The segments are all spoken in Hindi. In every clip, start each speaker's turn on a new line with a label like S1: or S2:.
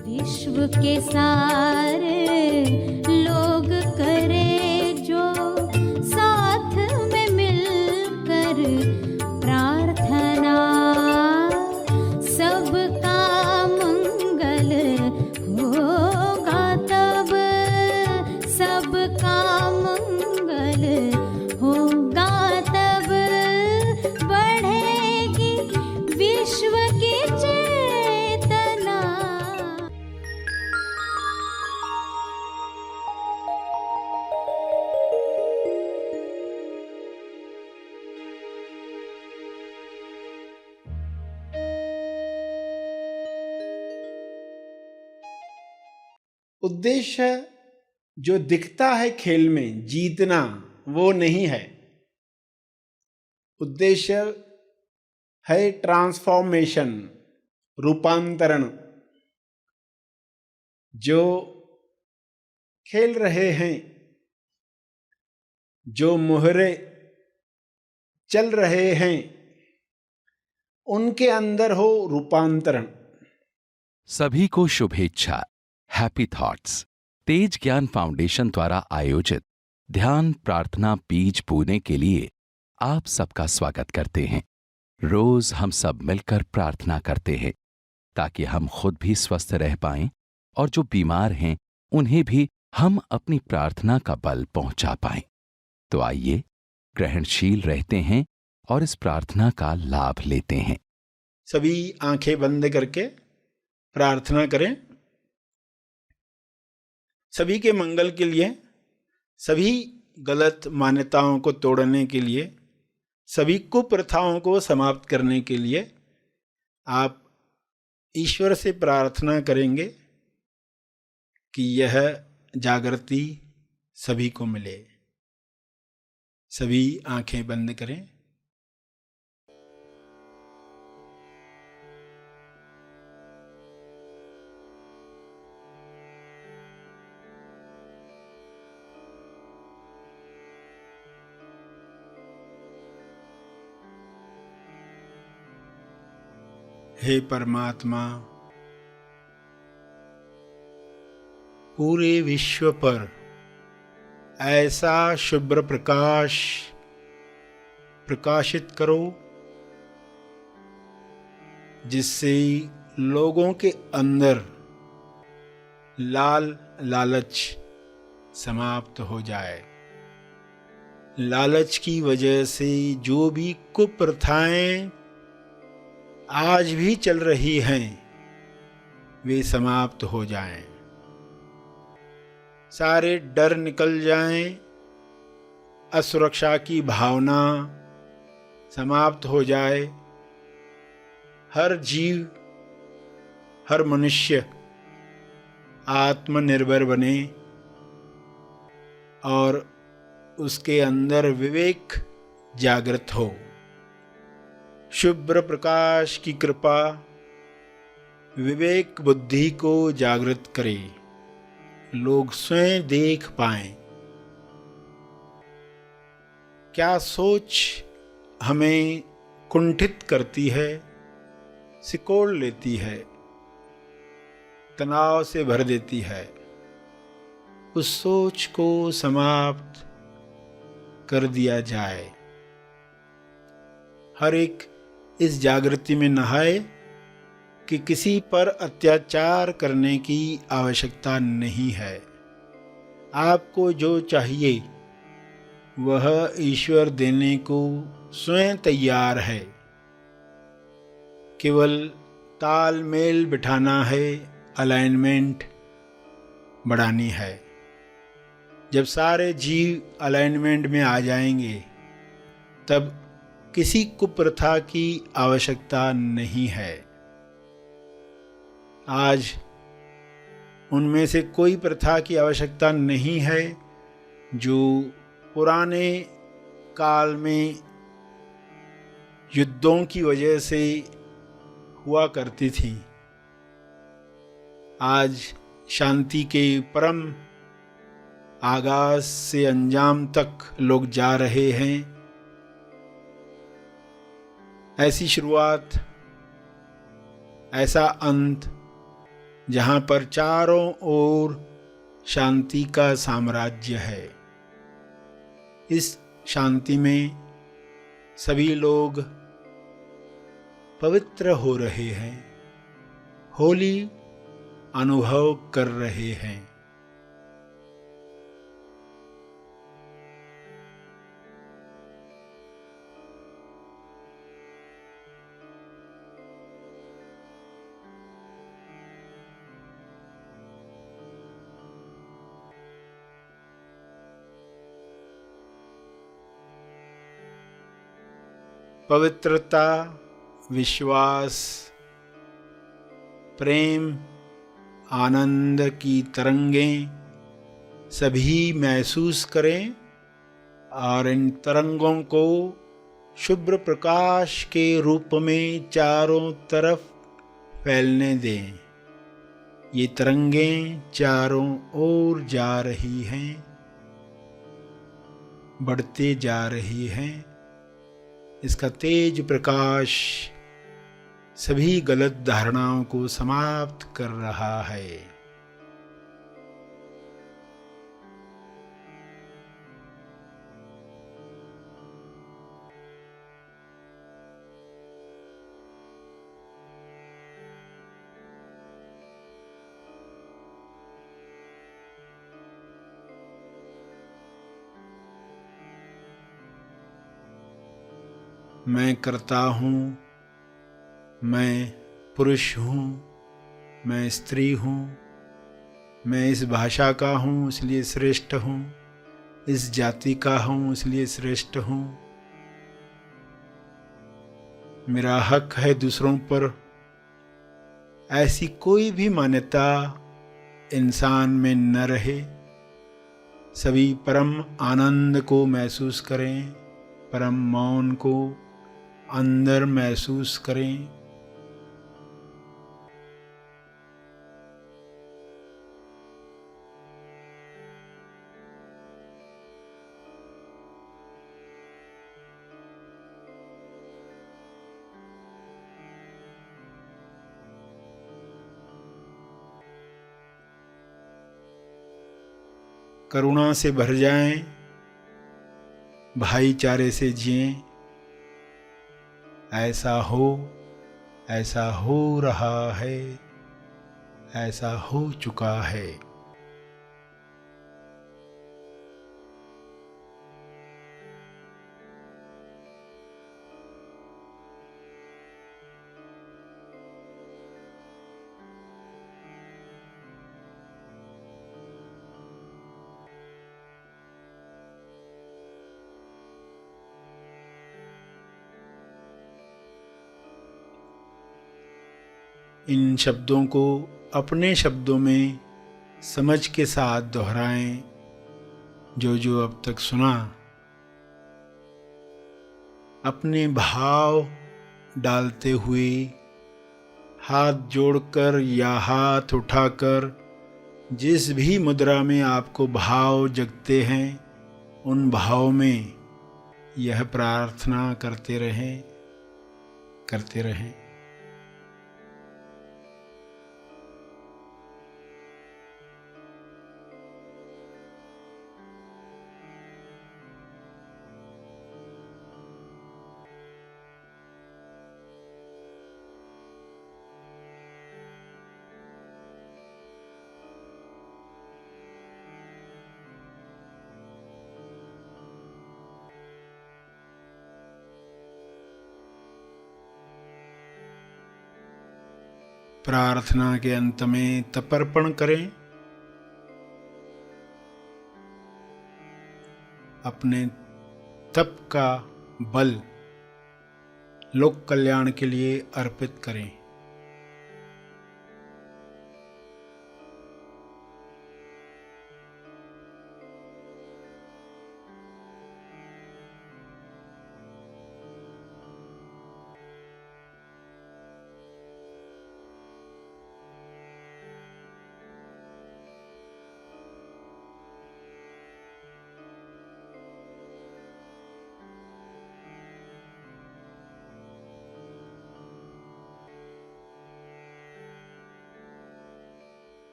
S1: विश्व के सारे लोग करे जो साथ में मिलकर प्रार्थना, सबका मंगल होगा तब, सबका मंगल होगा तब, बढ़ेगी विश्व की चेतना।
S2: उद्देश्य जो दिखता है खेल में जीतना, वो नहीं है। उद्देश्य है ट्रांसफॉर्मेशन, रूपांतरण। जो खेल रहे हैं, जो मोहरे चल रहे हैं, उनके अंदर हो रूपांतरण।
S3: सभी को शुभेच्छा। हैप्पी थॉट्स तेज ज्ञान फाउंडेशन द्वारा आयोजित ध्यान प्रार्थना बीज बोने के लिए आप सबका स्वागत करते हैं। रोज हम सब मिलकर प्रार्थना करते हैं ताकि हम खुद भी स्वस्थ रह पाएं और जो बीमार हैं उन्हें भी हम अपनी प्रार्थना का बल पहुंचा पाएं। तो आइए ग्रहणशील रहते हैं और इस प्रार्थना का लाभ लेते हैं।
S2: सभी आंखें बंद करके प्रार्थना करें। सभी के मंगल के लिए, सभी गलत मान्यताओं को तोड़ने के लिए, सभी कुप्रथाओं को समाप्त करने के लिए आप ईश्वर से प्रार्थना करेंगे कि यह जागृति सभी को मिले। सभी आंखें बंद करें। हे परमात्मा, पूरे विश्व पर ऐसा शुभ्र प्रकाश प्रकाशित करो जिससे लोगों के अंदर लालच समाप्त हो जाए। लालच की वजह से जो भी कुप्रथाएं आज भी चल रही हैं, वे समाप्त हो जाएं। सारे डर निकल जाएं, असुरक्षा की भावना समाप्त हो जाए। हर जीव, हर मनुष्य आत्मनिर्भर बने और उसके अंदर विवेक जागृत हो। शुभ्र प्रकाश की कृपा विवेक बुद्धि को जागृत करे, लोग स्वयं देख पाएं। क्या सोच हमें कुंठित करती है, सिकोड़ लेती है, तनाव से भर देती है, उस सोच को समाप्त कर दिया जाए। हर एक इस जागृति में नहाए कि किसी पर अत्याचार करने की आवश्यकता नहीं है। आपको जो चाहिए वह ईश्वर देने को स्वयं तैयार है। केवल तालमेल बिठाना है, अलाइनमेंट बढ़ानी है। जब सारे जीव अलाइनमेंट में आ जाएंगे तब किसी कुप्रथा की आवश्यकता नहीं है। आज उनमें से कोई प्रथा की आवश्यकता नहीं है जो पुराने काल में युद्धों की वजह से हुआ करती थी। आज शांति के परम आगाज से अंजाम तक लोग जा रहे हैं। ऐसी शुरुआत, ऐसा अंत जहाँ पर चारों ओर शांति का साम्राज्य है। इस शांति में सभी लोग पवित्र हो रहे हैं, होली अनुभव कर रहे हैं। पवित्रता, विश्वास, प्रेम, आनंद की तरंगें सभी महसूस करें और इन तरंगों को शुभ्र प्रकाश के रूप में चारों तरफ फैलने दें। ये तरंगें चारों ओर जा रही हैं, बढ़ते जा रही हैं। इसका तेज प्रकाश सभी गलत धारणाओं को समाप्त कर रहा है। मैं करता हूँ, मैं पुरुष हूँ, मैं स्त्री हूँ, मैं इस भाषा का हूँ इसलिए श्रेष्ठ हूँ, इस जाति का हूँ इसलिए श्रेष्ठ हूँ। मेरा हक है दूसरों पर। ऐसी कोई भी मान्यता इंसान में न रहे। सभी परम आनंद को महसूस करें, परम मौन को अंदर महसूस करें। करुणा से भर जाएं, भाईचारे से जिएं। ऐसा हो रहा है, ऐसा हो चुका है। इन शब्दों को अपने शब्दों में समझ के साथ दोहराएं। जो अब तक सुना, अपने भाव डालते हुए हाथ जोड़कर या हाथ उठाकर जिस भी मुद्रा में आपको भाव जगते हैं, उन भाव में यह प्रार्थना करते रहें। प्रार्थना के अंत में तर्पण करें। अपने तप का बल लोक कल्याण के लिए अर्पित करें।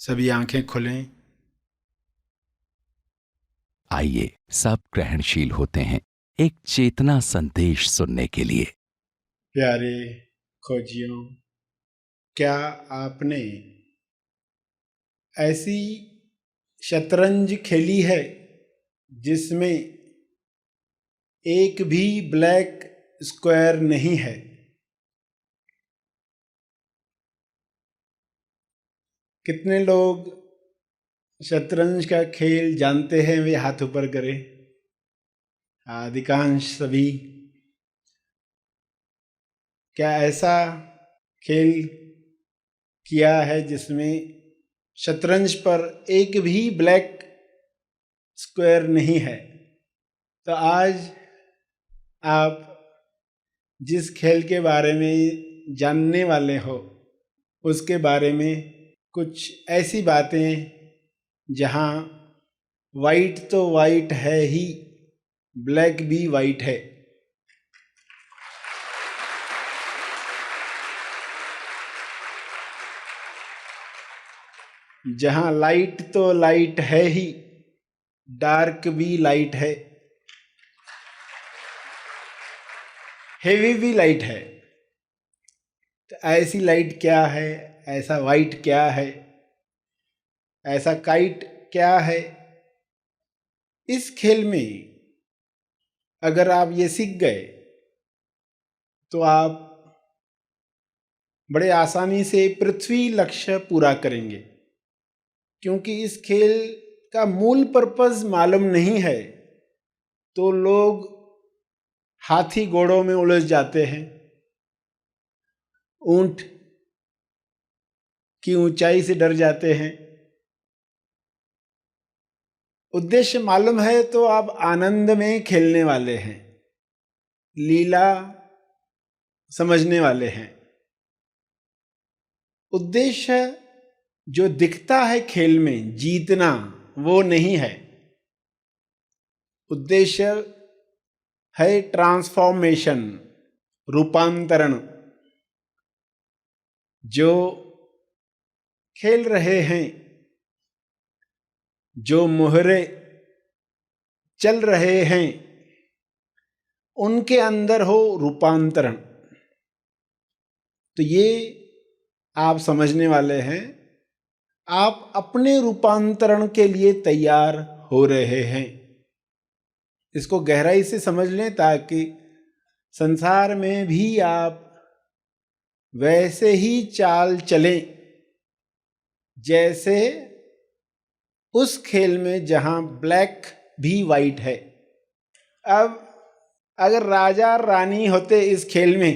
S2: सभी आंखें खुलें।
S3: आइए सब ग्रहणशील होते हैं एक चेतना संदेश सुनने के लिए।
S2: प्यारे खोजियों, क्या आपने ऐसी शतरंज खेली है जिसमें एक भी ब्लैक स्क्वायर नहीं है? कितने लोग शतरंज का खेल जानते हैं? वे हाथ ऊपर करें। अधिकांश सभी। क्या ऐसा खेल किया है जिसमें शतरंज पर एक भी ब्लैक स्क्वायर नहीं है? तो आज आप जिस खेल के बारे में जानने वाले हो उसके बारे में कुछ ऐसी बातें जहां वाइट तो वाइट है ही, ब्लैक भी वाइट है। जहां लाइट तो लाइट है ही, डार्क भी लाइट है, हेवी भी लाइट है। तो ऐसी लाइट क्या है? ऐसा वाइट क्या है? ऐसा काइट क्या है? इस खेल में अगर आप ये सीख गए तो आप बड़े आसानी से पृथ्वी लक्ष्य पूरा करेंगे। क्योंकि इस खेल का मूल पर्पस मालूम नहीं है तो लोग हाथी घोड़ों में उलझ जाते हैं, ऊंट की ऊंचाई से डर जाते हैं। उद्देश्य मालूम है तो आप आनंद में खेलने वाले हैं, लीला समझने वाले हैं। उद्देश्य जो दिखता है खेल में जीतना, वो नहीं है। उद्देश्य है ट्रांसफॉर्मेशन, रूपांतरण। जो खेल रहे हैं, जो मोहरे चल रहे हैं, उनके अंदर हो रूपांतरण। तो ये आप समझने वाले हैं। आप अपने रूपांतरण के लिए तैयार हो रहे हैं। इसको गहराई से समझ लें ताकि संसार में भी आप वैसे ही चाल चलें जैसे उस खेल में जहां ब्लैक भी वाइट है। अब अगर राजा रानी होते इस खेल में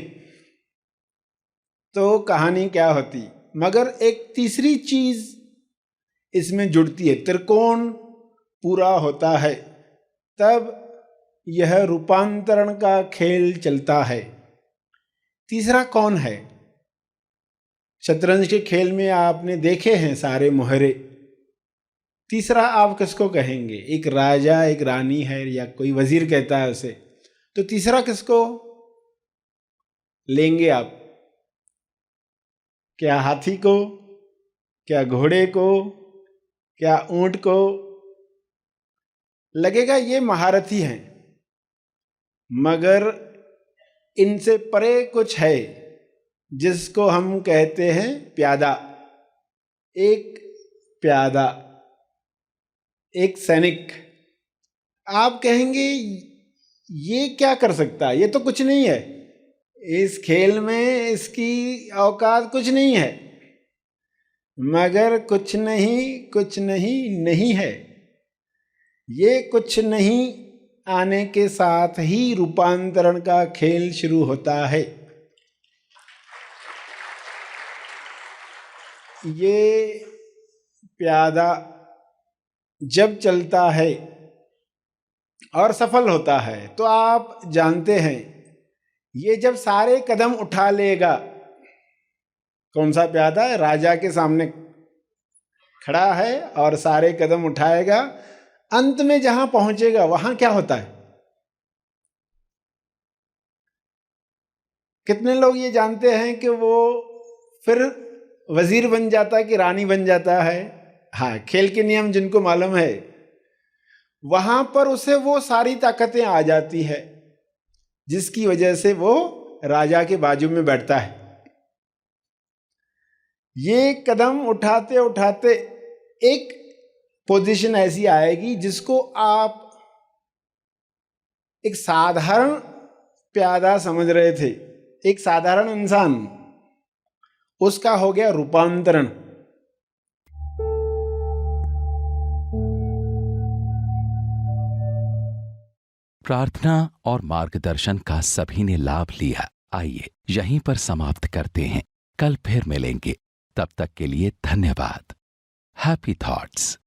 S2: तो कहानी क्या होती? मगर एक तीसरी चीज इसमें जुड़ती है, त्रिकोण पूरा होता है, तब यह रूपांतरण का खेल चलता है। तीसरा कौन है? शतरंज के खेल में आपने देखे हैं सारे मोहरे। तीसरा आप किसको कहेंगे? एक राजा, एक रानी है, या कोई वजीर कहता है उसे। तो तीसरा किसको लेंगे आप? क्या हाथी को? क्या घोड़े को? क्या ऊंट को? लगेगा ये महारथी हैं, मगर इनसे परे कुछ है जिसको हम कहते हैं प्यादा। एक प्यादा, एक सैनिक। आप कहेंगे ये क्या कर सकता है? ये तो कुछ नहीं है, इस खेल में इसकी औकात कुछ नहीं है। मगर कुछ नहीं नहीं है। ये कुछ नहीं आने के साथ ही रूपांतरण का खेल शुरू होता है। ये प्यादा जब चलता है और सफल होता है तो आप जानते हैं, ये जब सारे कदम उठा लेगा। कौन सा प्यादा है? राजा के सामने खड़ा है और सारे कदम उठाएगा। अंत में जहां पहुंचेगा वहां क्या होता है? कितने लोग ये जानते हैं कि वो फिर वजीर बन जाता है कि रानी बन जाता है? हाँ, खेल के नियम जिनको मालूम है, वहां पर उसे वो सारी ताकतें आ जाती है जिसकी वजह से वो राजा के बाजू में बैठता है। ये कदम उठाते उठाते एक पोजीशन ऐसी आएगी जिसको आप एक साधारण प्यादा समझ रहे थे, एक साधारण इंसान, उसका हो गया रूपांतरण।
S3: प्रार्थना और मार्गदर्शन का सभी ने लाभ लिया। आइए यहीं पर समाप्त करते हैं, कल फिर मिलेंगे। तब तक के लिए धन्यवाद। Happy thoughts.